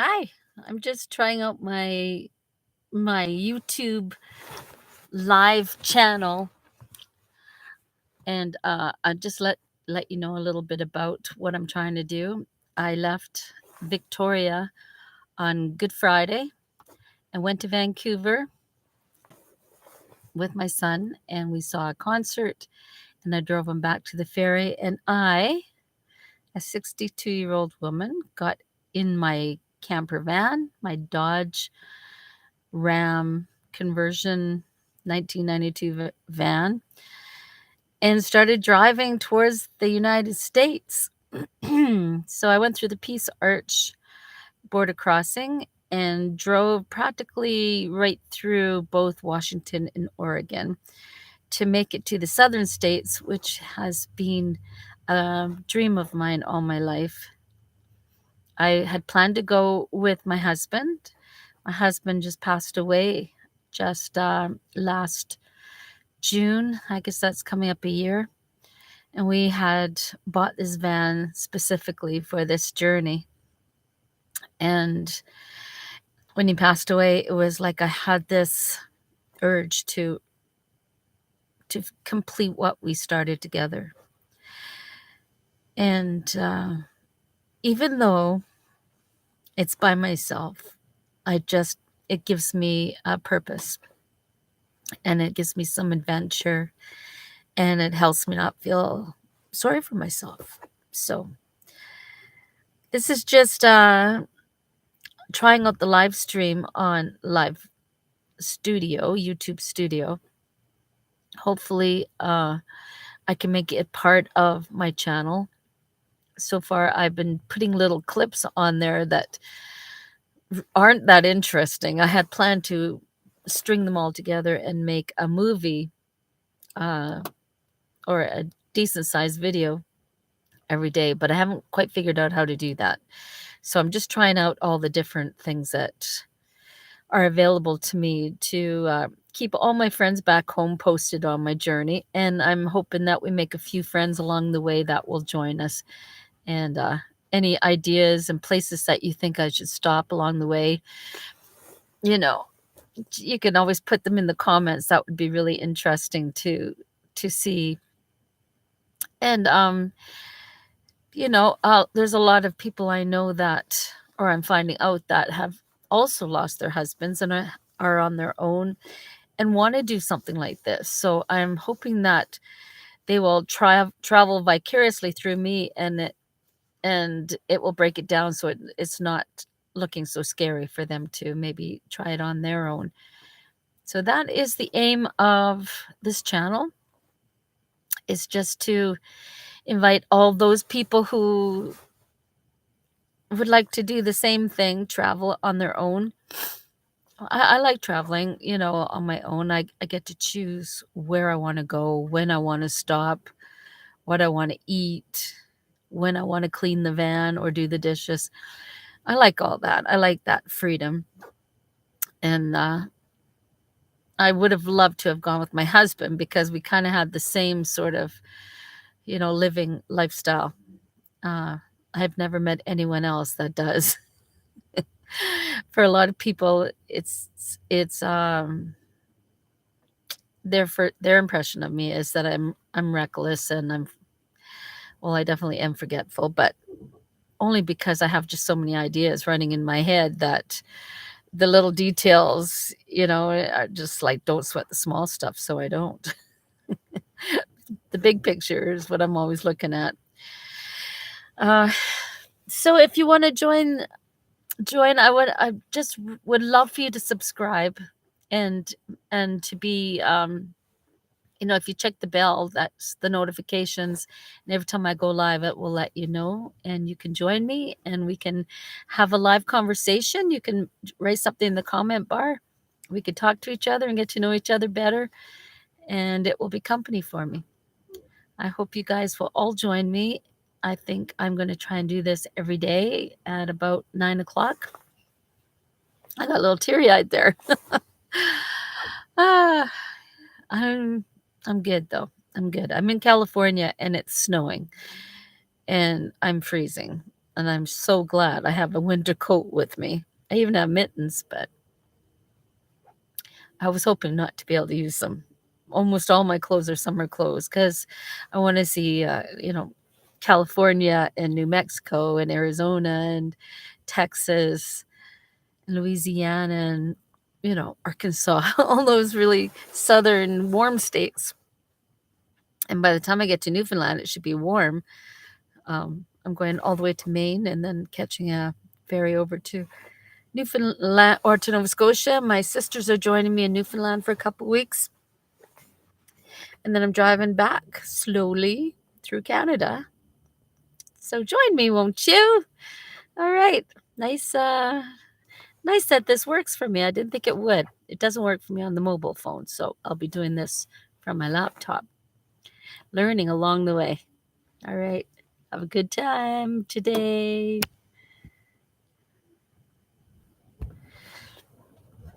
Hi, I'm just trying out my YouTube live channel, and I just let you know a little bit about what I'm trying to do. I left Victoria on Good Friday and went to Vancouver with my son, and we saw a concert, and I drove him back to the ferry, and I, a 62-year-old woman, got in my camper van, my Dodge Ram conversion 1992 van, and started driving towards the United States. So I went through the Peace Arch border crossing and drove practically right through both Washington and Oregon to make it to the southern states, which has been a dream of mine all my life. I had planned to go with my husband. My husband just passed away just last June. I guess that's coming up a year. And we had bought this van specifically for this journey. And when he passed away, it was like I had this urge to complete what we started together. And even though it's by myself, it gives me a purpose, and it gives me some adventure, and it helps me not feel sorry for myself. So this is just trying out the live stream on YouTube Studio. Hopefully, I can make it part of my channel. So far, I've been putting little clips on there that aren't that interesting. I had planned to string them all together and make a movie or a decent sized video every day, but I haven't quite figured out how to do that. So I'm just trying out all the different things that are available to me to keep all my friends back home posted on my journey. And I'm hoping that we make a few friends along the way that will join us. And any ideas and places that you think I should stop along the way, you know, you can always put them in the comments. That would be really interesting to see. And there's a lot of people I know that, or I'm finding out, that have also lost their husbands and are on their own and want to do something like this. So I'm hoping that they will travel vicariously through me, and it will break it down so it's not looking so scary for them to maybe try it on their own. So that is the aim of this channel, is just to invite all those people who would like to do the same thing, travel on their own. I like traveling, on my own. I get to choose where I want to go, when I want to stop, what I want to eat, when I want to clean the van or do the dishes. I like all that. I like that freedom. And I would have loved to have gone with my husband because we kind of had the same sort of, living lifestyle. I've never met anyone else that does. For a lot of people, it's their impression of me is that I'm reckless, and I definitely am forgetful, but only because I have just so many ideas running in my head that the little details, are just like, don't sweat the small stuff. So I don't. The big picture is what I'm always looking at. So if you want to join, I just would love for you to subscribe and to be, if you check the bell, that's the notifications. And every time I go live, it will let you know, and you can join me and we can have a live conversation. You can write something in the comment bar. We could talk to each other and get to know each other better, and it will be company for me. I hope you guys will all join me. I think I'm going to try and do this every day at about 9 o'clock. I got a little teary-eyed there. I'm good though. I'm good. I'm in California and it's snowing and I'm freezing. And I'm so glad I have a winter coat with me. I even have mittens, but I was hoping not to be able to use them. Almost all my clothes are summer clothes because I want to see, California and New Mexico and Arizona and Texas and Louisiana and, Arkansas, all those really southern warm states. And by the time I get to Newfoundland, it should be warm. I'm going all the way to Maine and then catching a ferry over to Newfoundland or to Nova Scotia. My sisters are joining me in Newfoundland for a couple weeks. And then I'm driving back slowly through Canada. So join me, won't you? All right. Nice that this works for me. I didn't think it would. It doesn't work for me on the mobile phone, so I'll be doing this from my laptop. Learning along the way. All right. Have a good time today.